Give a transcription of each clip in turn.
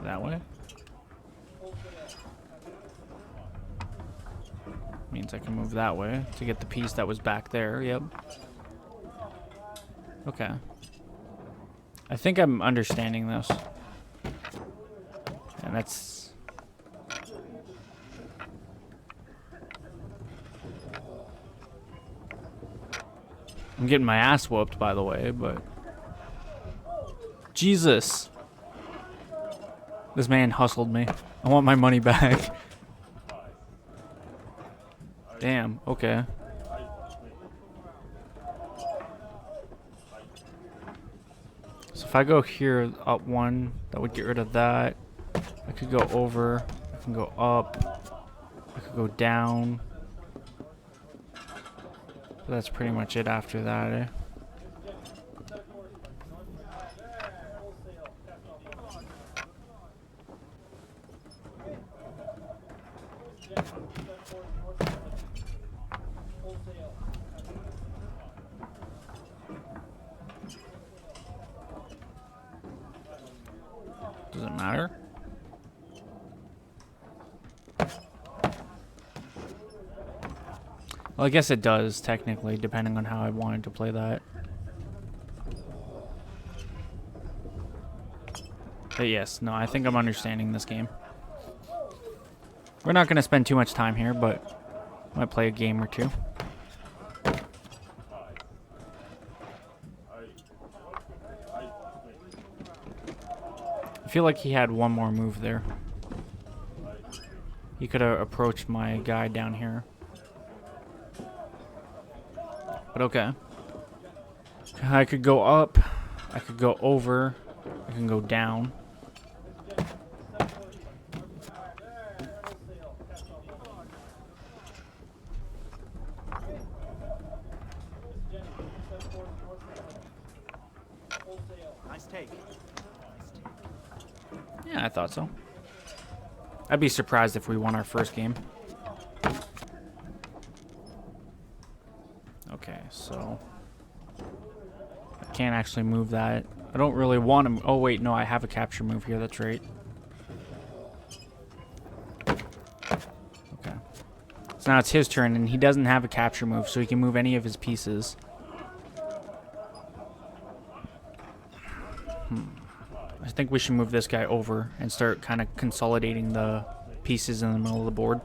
That way? Means I can move that way to get the piece that was back there. Yep. Okay. I think I'm understanding this. And that's... I'm getting my ass whooped, by the way, but... Jesus! This man hustled me. I want my money back. Damn, okay. So if I go here up one, that would get rid of that. I could go over. I can go up. I could go down. But that's pretty much it after that, eh? Does it matter? Well, I guess it does, technically, depending on how I wanted to play that. But yes, no, I think I'm understanding this game. We're not going to spend too much time here, but I might play a game or two. I feel like he had one more move there. He could have approached my guy down here. But okay. I could go up. I could go over. I can go down. Nice take. Yeah, I thought so. I'd be surprised if we won our first game. Okay, so I can't actually move that. I don't really want to. Oh wait, no, I have a capture move here. That's right. Okay. So now it's his turn, and he doesn't have a capture move, so he can move any of his pieces. I think we should move this guy over and start kind of consolidating the pieces in the middle of the board.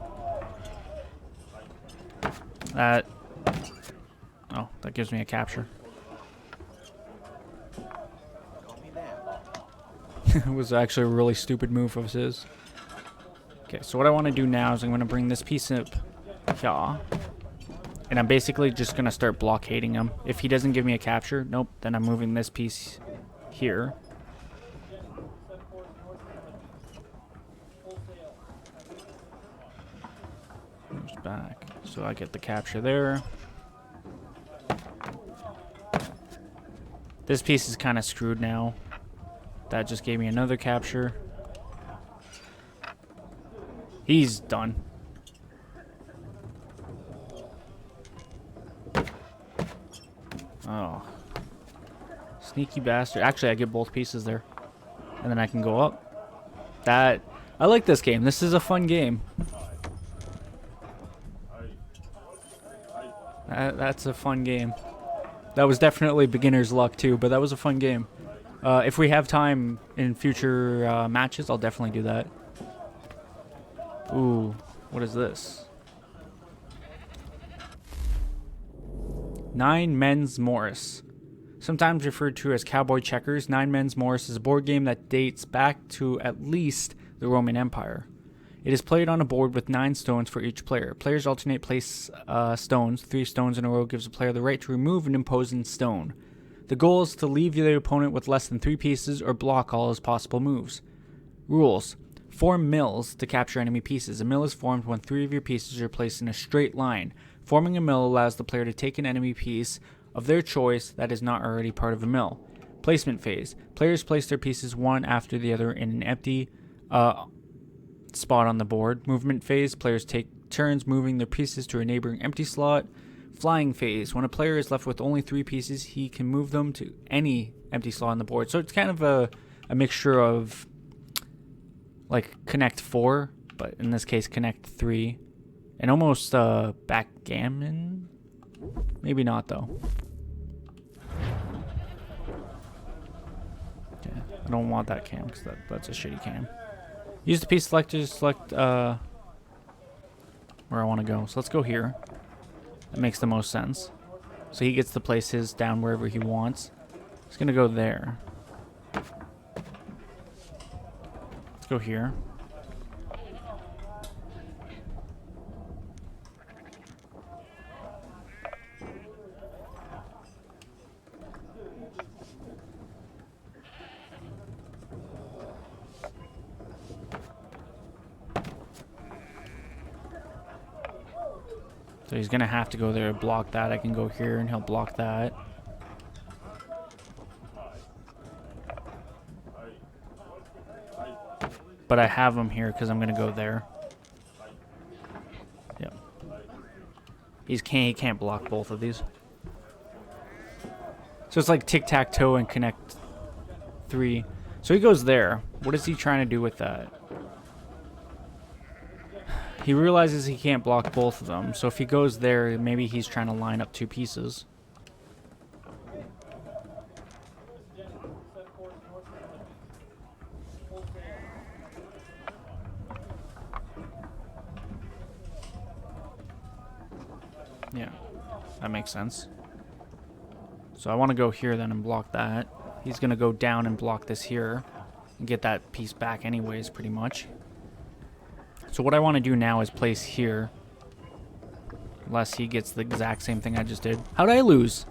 That... Oh, that gives me a capture. It was actually a really stupid move of his. Okay, so what I want to do now is I'm going to bring this piece up here. And I'm basically just going to start blockading him. If he doesn't give me a capture, nope, then I'm moving this piece here. Moves back. So I get the capture there. This piece is kind of screwed now. That just gave me another capture. He's done. Oh. Sneaky bastard. Actually, I get both pieces there. And then I can go up. That... I like this game. This is a fun game. That's a fun game. That was definitely beginner's luck too, but that was a fun game. If we have time in future matches, I'll definitely do that. Ooh, what is this? 9 Men's Morris. Sometimes referred to as Cowboy Checkers, 9 Men's Morris is a board game that dates back to at least the Roman Empire. It is played on a board with 9 stones for each player. Players alternate place stones. 3 stones in a row gives a player the right to remove an imposing stone. The goal is to leave the opponent with less than 3 pieces or block all his possible moves. Rules. Form mills to capture enemy pieces. A mill is formed when 3 of your pieces are placed in a straight line. Forming a mill allows the player to take an enemy piece of their choice that is not already part of a mill. Placement phase. Players place their pieces one after the other in an empty spot on the board. Movement phase. Players take turns moving their pieces to a neighboring empty slot. Flying phase. When a player is left with only 3 pieces, he can move them to any empty slot on the board. So it's kind of a mixture of like Connect 4, but in this case Connect 3. And almost backgammon? Maybe not though. Okay, I don't want that cam because that's a shitty cam. Use the piece selector to select where I want to go. So let's go here. That makes the most sense. So he gets to place his down wherever he wants. He's gonna go there. Let's go here. So he's gonna have to go there and block that. I can go here and he'll block that. But I have him here because I'm gonna go there. Yep. He can't block both of these. So it's like tic-tac-toe and Connect 3. So he goes there. What is he trying to do with that? He realizes he can't block both of them. So if he goes there, maybe he's trying to line up two pieces. Yeah, that makes sense. So I want to go here then and block that. He's going to go down and block this here and get that piece back anyways, pretty much. So what I want to do now is place here. Unless he gets the exact same thing I just did. How did I lose?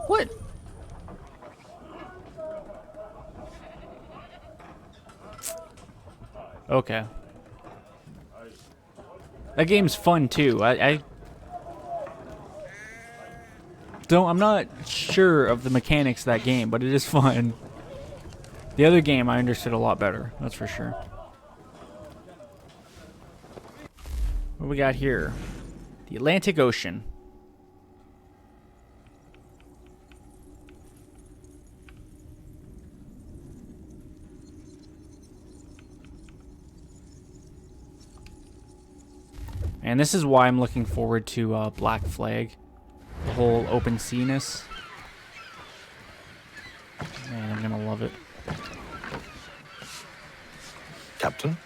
What? Okay. That game's fun too. I'm not sure of the mechanics of that game, but it is fun. The other game I understood a lot better, that's for sure. What we got here? The Atlantic Ocean. And this is why I'm looking forward to Black Flag. The whole open sea-ness. Man, I'm gonna love it. Captain,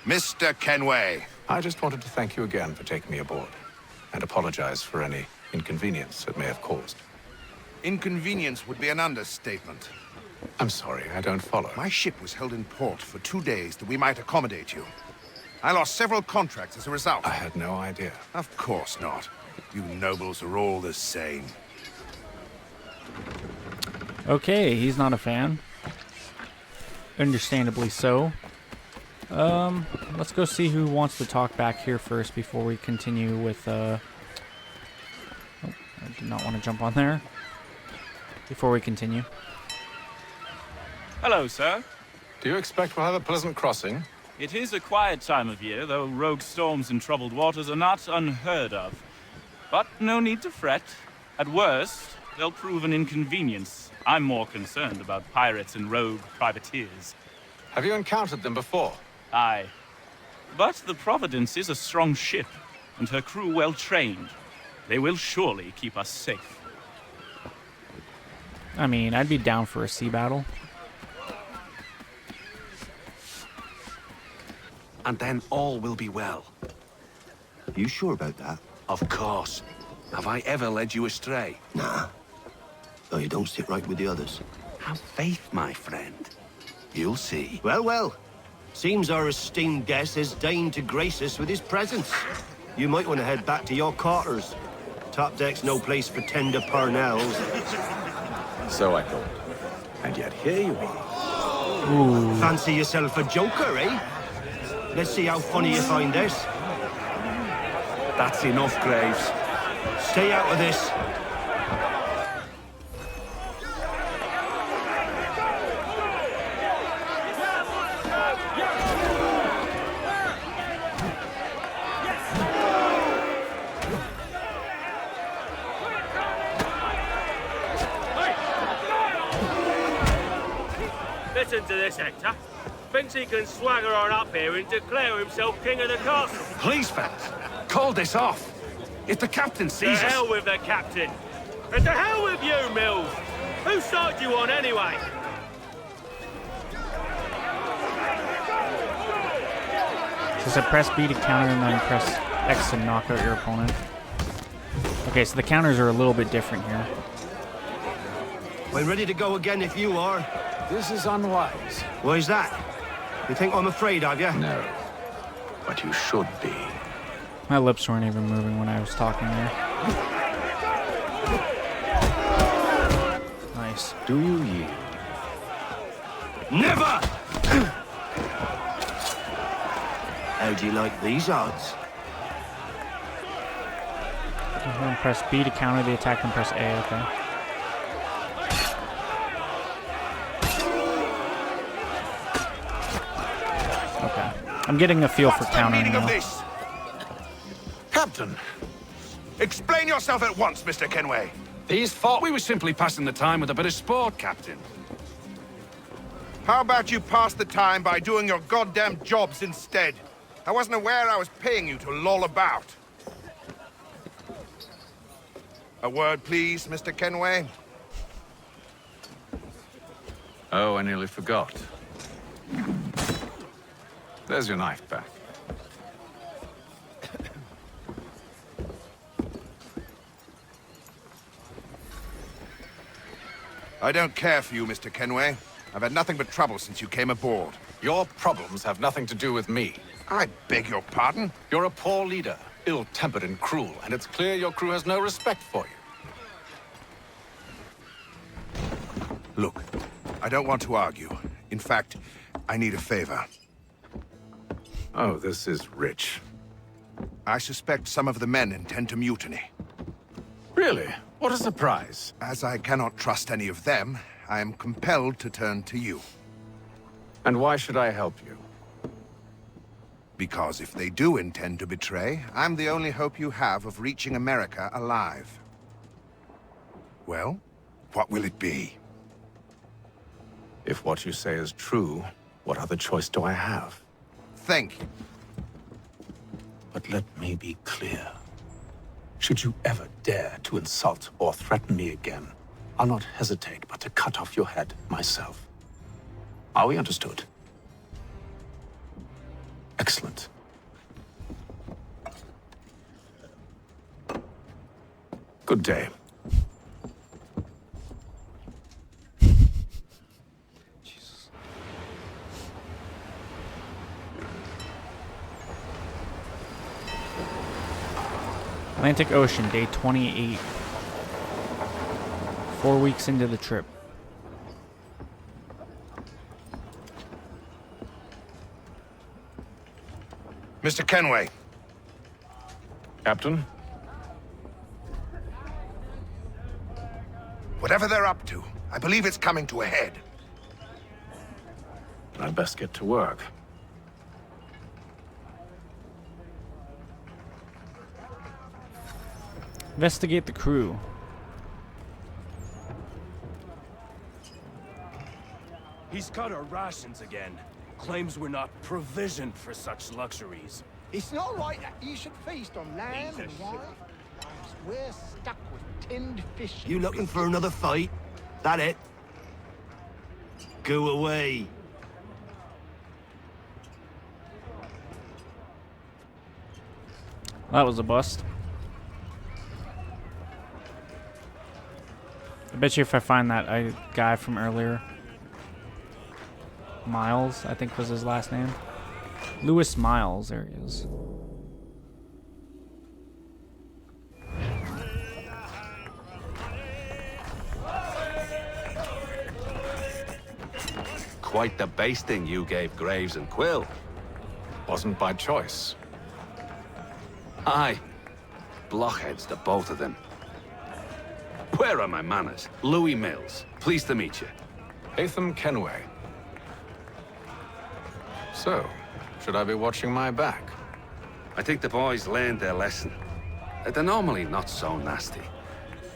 Mr. Kenway. I just wanted to thank you again for taking me aboard and apologize for any inconvenience it may have caused. Inconvenience would be an understatement. I'm sorry, I don't follow. My ship was held in port for 2 days that we might accommodate you. I lost several contracts as a result. I had no idea. Of course not. You nobles are all the same. Okay, he's not a fan. Understandably so. Let's go see who wants to talk back here first before we continue with, Oh, I did not want to jump on there. Before we continue. Hello, sir. Do you expect we'll have a pleasant crossing? It is a quiet time of year, though rogue storms and troubled waters are not unheard of. But no need to fret. At worst, they'll prove an inconvenience. I'm more concerned about pirates and rogue privateers. Have you encountered them before? Aye. But the Providence is a strong ship, and her crew well trained. They will surely keep us safe. I mean, I'd be down for a sea battle. And then all will be well. You sure about that? Of course. Have I ever led you astray? Nah. Though you don't sit right with the others. Have faith, my friend. You'll see. Well, well. Seems our esteemed guest has deigned to grace us with his presence. You might want to head back to your quarters. Top deck's no place for tender Parnells. So I thought. And yet here you are. Fancy yourself a joker, eh? Let's see how funny you find this. That's enough, Graves. Stay out of this. Listen to this, Hector. Thinks he can swagger on up here and declare himself king of the castle. Please, fellas, call this off. If the captain To sees us... hell with the captain. And to hell with you, Mills. Whose side you on anyway? So press B to counter and then press X to knock out your opponent. Okay, so the counters are a little bit different here. We're ready to go again if you are. This is unwise. Why's that? You think I'm afraid of you? No. But you should be. My lips weren't even moving when I was talking there. Nice. Do you yield? Never! How do you like these odds? And then press B to counter the attack and press A, okay. Okay. I'm getting a feel for What's the countering meaning of now. this? Captain, Explain yourself at once, Mr. Kenway. These thought we were simply passing the time with a bit of sport, Captain. How about you pass the time by doing your goddamn jobs instead? I wasn't aware I was paying you to loll about. A word, please, Mr. Kenway. Oh, I nearly forgot. There's your knife back. I don't care for you, Mr. Kenway. I've had nothing but trouble since you came aboard. Your problems have nothing to do with me. I beg your pardon? You're a poor leader, ill-tempered and cruel, and it's clear your crew has no respect for you. Look, I don't want to argue. In fact, I need a favor. Oh, this is rich. I suspect some of the men intend to mutiny. Really? What a surprise. As I cannot trust any of them, I am compelled to turn to you. And why should I help you? Because if they do intend to betray, I'm the only hope you have of reaching America alive. Well, what will it be? If what you say is true, what other choice do I have? Thank you. But let me be clear. Should you ever dare to insult or threaten me again, I'll not hesitate but to cut off your head myself. Are we understood? Excellent. Good day. Jesus. Atlantic Ocean, day 28. 4 weeks into the trip. Mr. Kenway, Captain? whatever they're up to, I believe it's coming to a head. I'd best get to work. Investigate the crew. He's cut our rations again. Claims we're not provisioned for such luxuries. It's not right that you should feast on lamb and wine. We're stuck with tinned fish. You looking for another fight? That it? Go away. That was a bust. I bet you if I find that guy from earlier, Miles, I think was his last name. Lewis Miles, there he is. Quite the basting you gave Graves and Quill. Wasn't by choice. Aye. Blockheads, the both of them. Where are my manners? Louis Mills. Pleased to meet you. Hatham Kenway. So, should I be watching my back? I think the boys learned their lesson. They're normally not so nasty.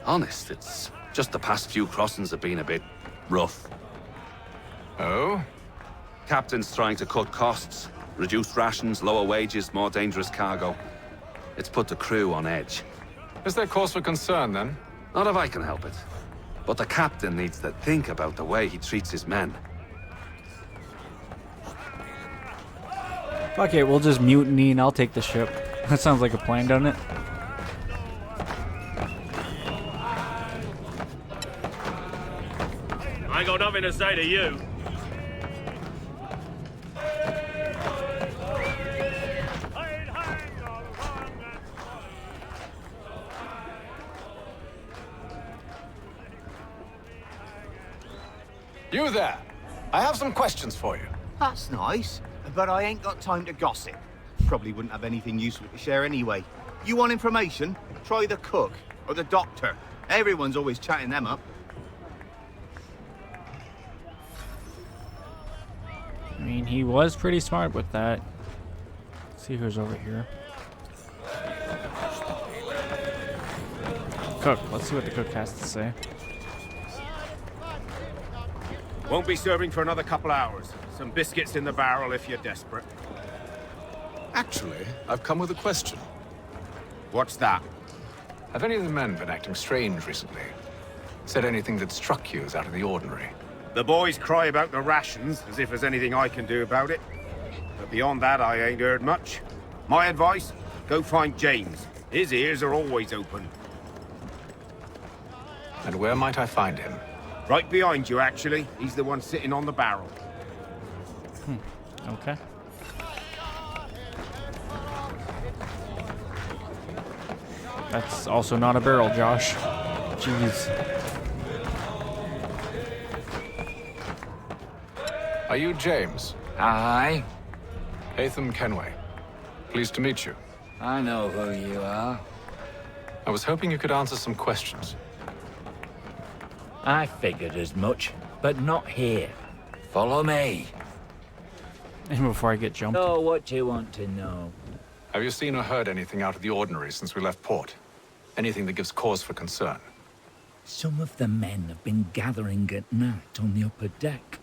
Honest, it's just the past few crossings have been a bit rough. Oh? Captain's trying to cut costs. Reduce rations, lower wages, more dangerous cargo. It's put the crew on edge. Is there cause for concern, then? Not if I can help it. But the captain needs to think about the way he treats his men. Fuck it, we'll just mutiny and I'll take the ship. That sounds like a plan, doesn't it? I ain't got nothing to say to you. You there! I have some questions for you. That's nice, but I ain't got time to gossip. Probably wouldn't have anything useful to share anyway. You want information? Try the cook or the doctor. Everyone's always chatting them up. I mean, he was pretty smart with that. Let's see who's over here. Cook. Let's see what the cook has to say. Won't be serving for another couple hours. Some biscuits in the barrel if you're desperate. Actually, I've come with a question. What's that? Have any of the men been acting strange recently? Said anything that struck you as out of the ordinary? The boys cry about the rations, as if there's anything I can do about it. But beyond that, I ain't heard much. My advice? Go find James. His ears are always open. And where might I find him? Right behind you, actually. He's the one sitting on the barrel. Okay. That's also not a barrel, Josh. Jeez. Are you James? Aye, Hatham Kenway. Pleased to meet you. I know who you are. I was hoping you could answer some questions. I figured as much, but not here. Follow me. And before I get jumped. Know what you want to know. Have you seen or heard anything out of the ordinary since we left port? Anything that gives cause for concern? Some of the men have been gathering at night on the upper deck.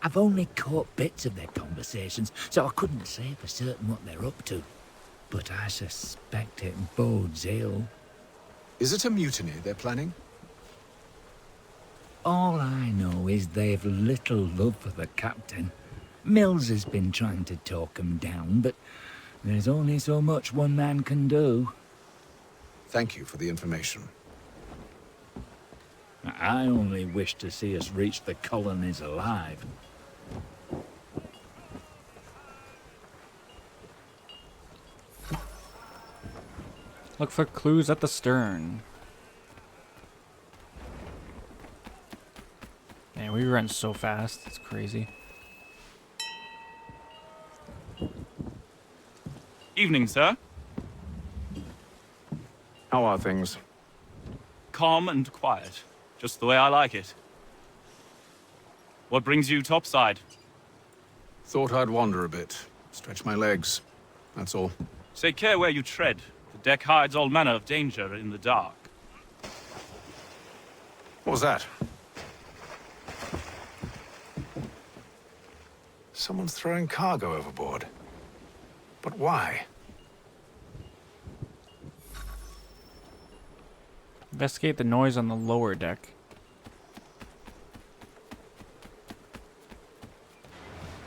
I've only caught bits of their conversations, so I couldn't say for certain what they're up to. But I suspect it bodes ill. Is it a mutiny they're planning? All I know is they've little love for the captain. Mills has been trying to talk 'em down, but there's only so much one man can do. Thank you for the information. I only wish to see us reach the colonies alive. Look for clues at the stern. Man, we run so fast. It's crazy. Evening, sir. How are things? Calm and quiet. Just the way I like it. What brings you topside? Thought I'd wander a bit. Stretch my legs. That's all. Take care where you tread. The deck hides all manner of danger in the dark. What was that? Someone's throwing cargo overboard. But why? Investigate the noise on the lower deck.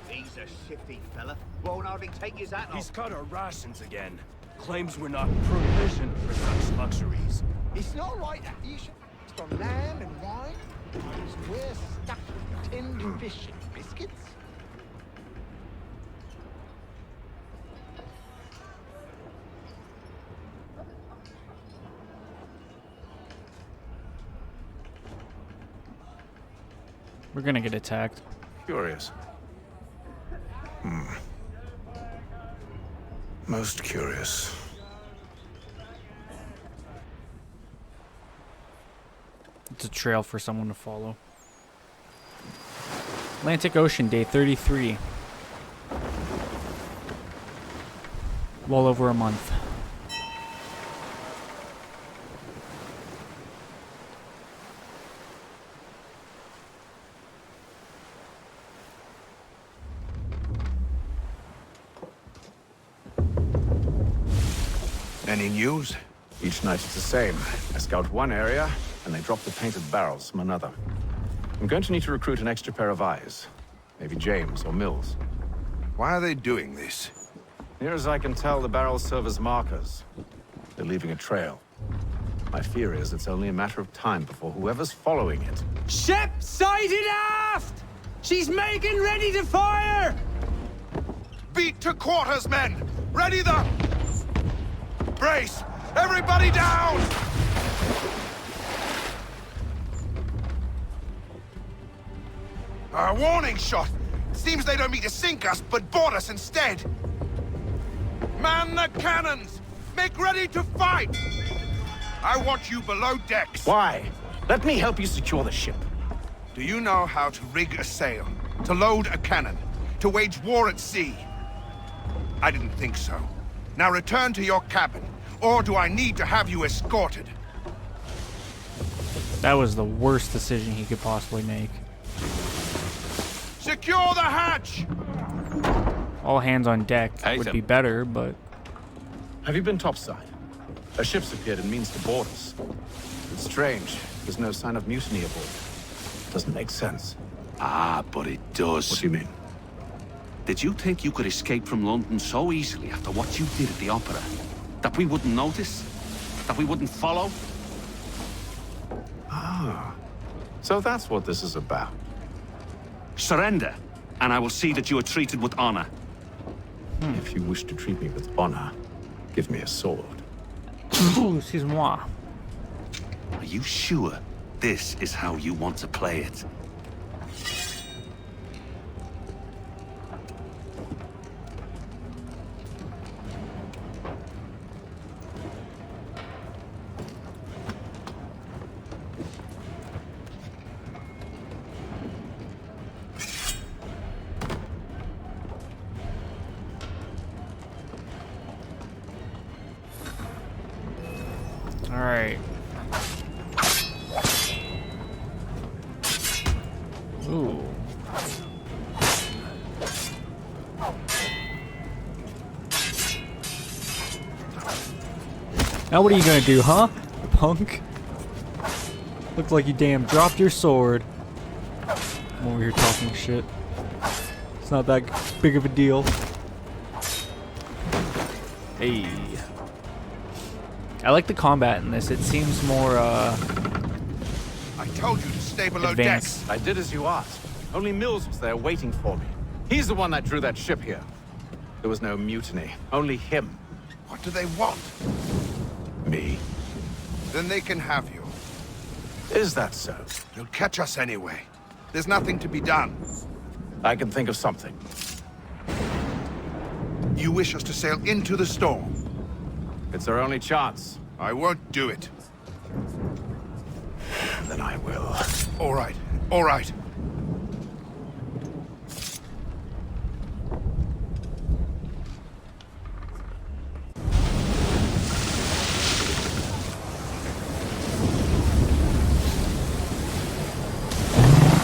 He's a shifty fella. Won't hardly take his hat off. He's cut our rations again. Claims we're not provisioned for such luxuries. It's not right that you should feast on lamb and wine, whilst we're stuck with tinned fish and biscuits. We're gonna get attacked. Curious. Most curious. It's a trail for someone to follow. Atlantic Ocean, day 33. Well over a month. Any news? Each night it's the same. I scout one area, and they drop the painted barrels from another. I'm going to need to recruit an extra pair of eyes. Maybe James or Mills. Why are they doing this? Near as I can tell, the barrels serve as markers. They're leaving a trail. My fear is it's only a matter of time before whoever's following it. Ship sighted aft! She's making ready to fire! Beat to quarters, men! Ready the... Brace! Everybody down! A warning shot! Seems they don't mean to sink us, but board us instead! Man the cannons! Make ready to fight! I want you below decks. Why? Let me help you secure the ship. Do you know how to rig a sail? To load a cannon? To wage war at sea? I didn't think so. Now return to your cabin, or do I need to have you escorted? That was the worst decision he could possibly make. Secure the hatch! All hands on deck Hey, would Tim. be better, but Have you been topside? A ship's appeared and means to board us. It's strange. There's no sign of mutiny aboard. Doesn't make sense. Ah, but it does. What do you mean? Did you think you could escape from London so easily after what you did at the opera? That we wouldn't notice? That we wouldn't follow? Ah. So that's what this is about. Surrender, and I will see that you are treated with honor. If you wish to treat me with honor, give me a sword. excuse-moi. Are you sure this is how you want to play it? All right. Ooh. Now what are you gonna do, huh, punk? Looks like you damn dropped your sword. I'm over here talking shit. It's not that big of a deal. Hey. I like the combat in this. It seems more, I told you to stay below advanced. decks. I did as you asked. Only Mills was there waiting for me. He's the one that drew that ship here. There was no mutiny. Only him. What do they want? Me. Then they can have you. Is that so? You'll catch us anyway. There's nothing to be done. I can think of something. You wish us to sail into the storm. It's our only chance. I won't do it. Then I will. All right, all right.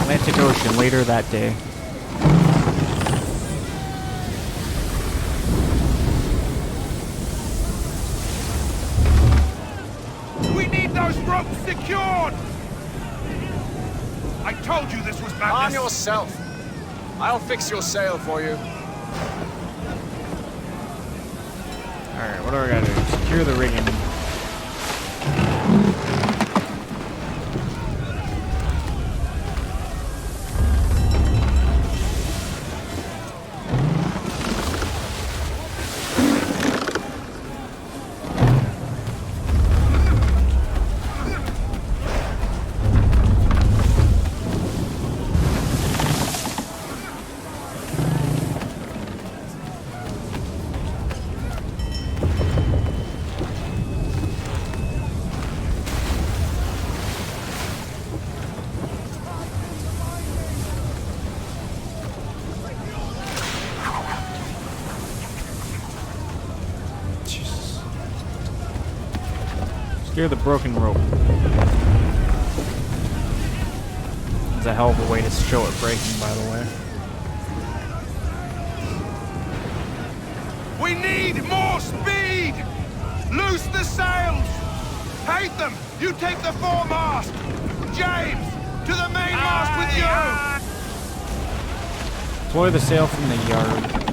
Atlantic Ocean later that day. We need those ropes secured! I told you this was madness. Arm yourself. I'll fix your sail for you. Alright, what do I gotta do? Secure the rigging. Secure the broken rope. It's a hell of a way to show it breaking, by the way. We need more speed! Loose the sails! Hate them! You take the foremast! James! To the mainmast with you! Deploy the sail from the yard.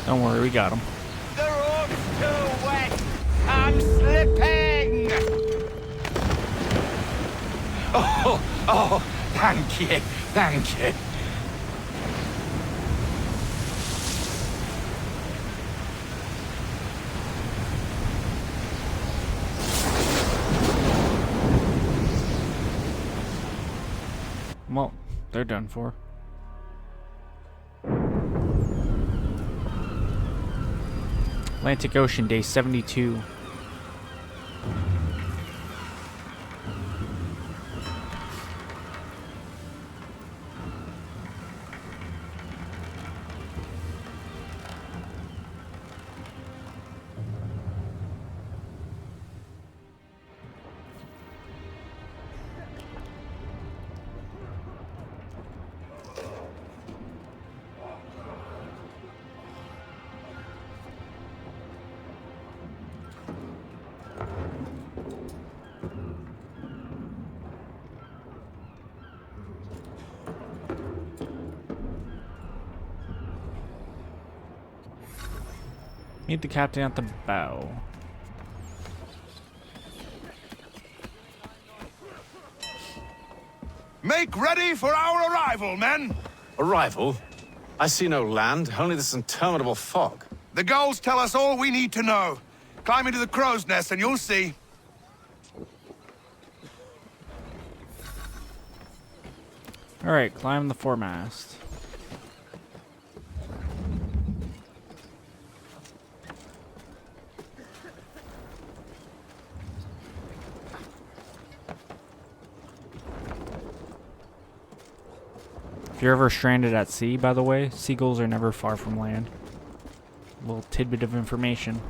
Don't worry, we got him. The rope's too wet. I'm slipping. Oh, thank you, thank you. Well, they're done for. Atlantic Ocean, day 72. Meet the captain at the bow. Make ready for our arrival, men! Arrival? I see no land, only this interminable fog. The gulls tell us all we need to know. Climb into the crow's nest and you'll see. Alright, climb the foremast. If you're ever stranded at sea, by the way, seagulls are never far from land. A little tidbit of information.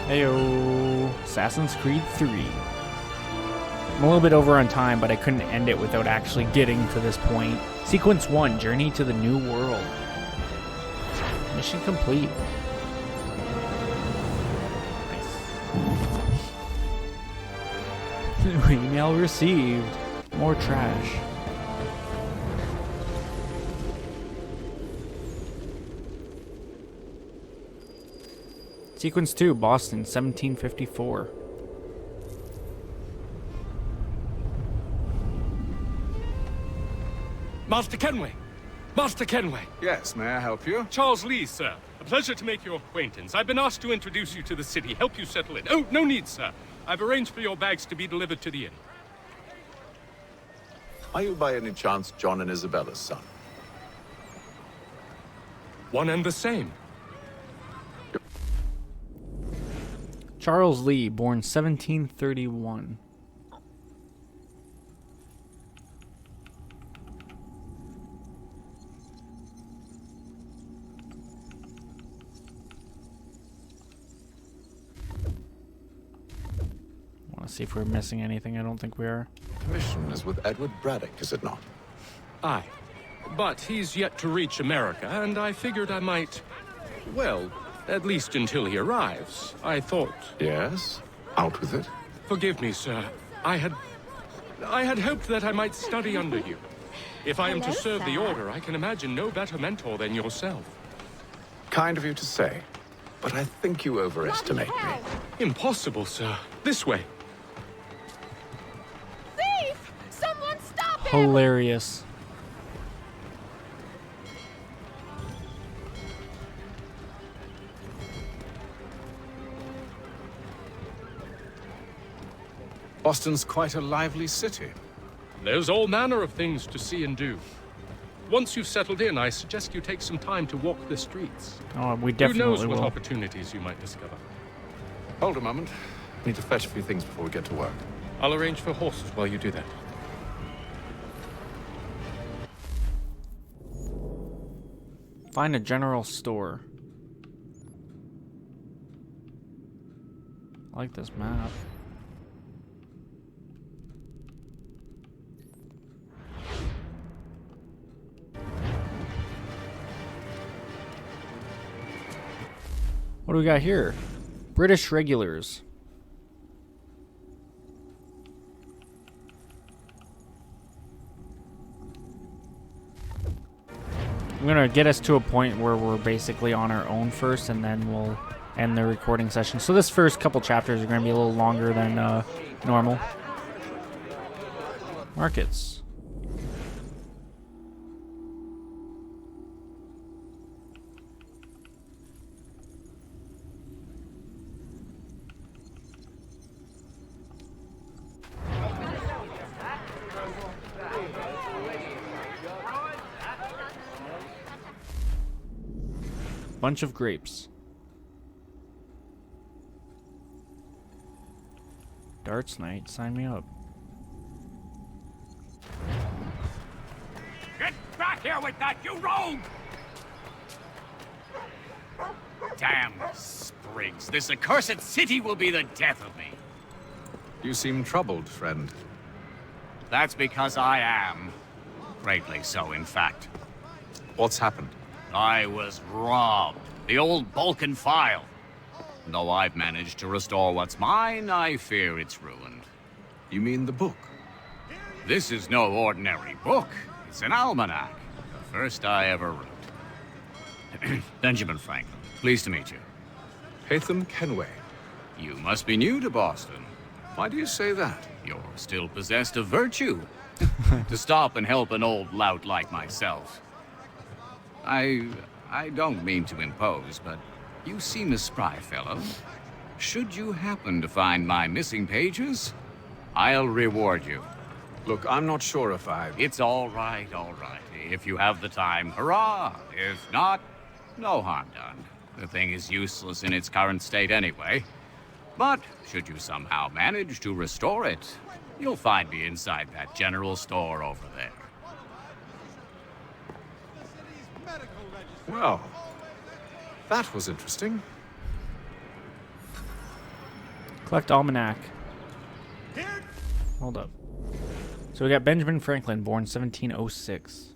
Heyo, Assassin's Creed 3. I'm a little bit over on time, but I couldn't end it without actually getting to this point. Sequence 1, Journey to the New World. Mission complete. Nice. Email received. More trash. Sequence 2, Boston, 1754. Master Kenway! Master Kenway! Yes, may I help you? Charles Lee, sir. A pleasure to make your acquaintance. I've been asked to introduce you to the city, help you settle in. Oh, no need, sir. I've arranged for your bags to be delivered to the inn. Are you by any chance John and Isabella's son? One and the same. Charles Lee, born 1731. Want to see if we're missing anything. I don't think we are. The mission is with Edward Braddock, is it not? Aye. But he's yet to reach America, and I figured I might... well, at least until he arrives. I thought... Yes? Out with it? Forgive me, sir. I had I had hoped that I might study under you. If I am to Hello, serve the sir. Order, I can imagine no better mentor than yourself. Kind of you to say, but I think you overestimate me. Impossible, sir. This way. Thief! Someone stop him! Hilarious. Boston's quite a lively city. There's all manner of things to see and do. Once you've settled in, I suggest you take some time to walk the streets. Oh, we Who definitely knows what will. opportunities you might discover. Hold a moment. Need to fetch a few things before we get to work. I'll arrange for horses while you do that. Find a general store. I like this map. What do we got here? British regulars. I'm gonna get us to a point where we're basically on our own first, and then we'll end the recording session. So this first couple chapters are gonna be a little longer than normal. Markets. Bunch of grapes. Darts night, sign me up. Get back here with that, you rogue! Damn sprigs. This accursed city will be the death of me. You seem troubled, friend. That's because I am. Greatly so, in fact. What's happened? I was robbed. The old Balkan file. Though I've managed to restore what's mine, I fear it's ruined. You mean the book? This is no ordinary book. It's an almanac. The first I ever wrote. Benjamin Franklin. Pleased to meet you. Haytham Kenway. You must be new to Boston. Why do you say that? You're still possessed of virtue. To stop and help an old lout like myself. I don't mean to impose, but you seem a spry fellow. Should you happen to find my missing pages, I'll reward you. Look, I'm not sure if It's all right, all right. If you have the time, hurrah! If not, no harm done. The thing is useless in its current state anyway. But should you somehow manage to restore it, you'll find me inside that general store over there. Well, that was interesting. Collect almanac. Hold up. So we got Benjamin Franklin, born 1706.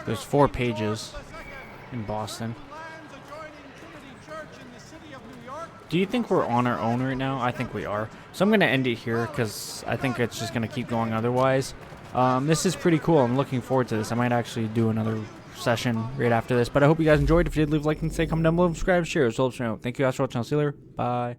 There's 4 pages in Boston. Do you think we're on our own right now? I think we are. So I'm going to end it here because I think it's just going to keep going otherwise. This is pretty cool. I'm looking forward to this. I might actually do another session right after this. But I hope you guys enjoyed. If you did, leave a like and say, comment down below, subscribe, share. Thank you guys for watching. I'll see you later. Bye.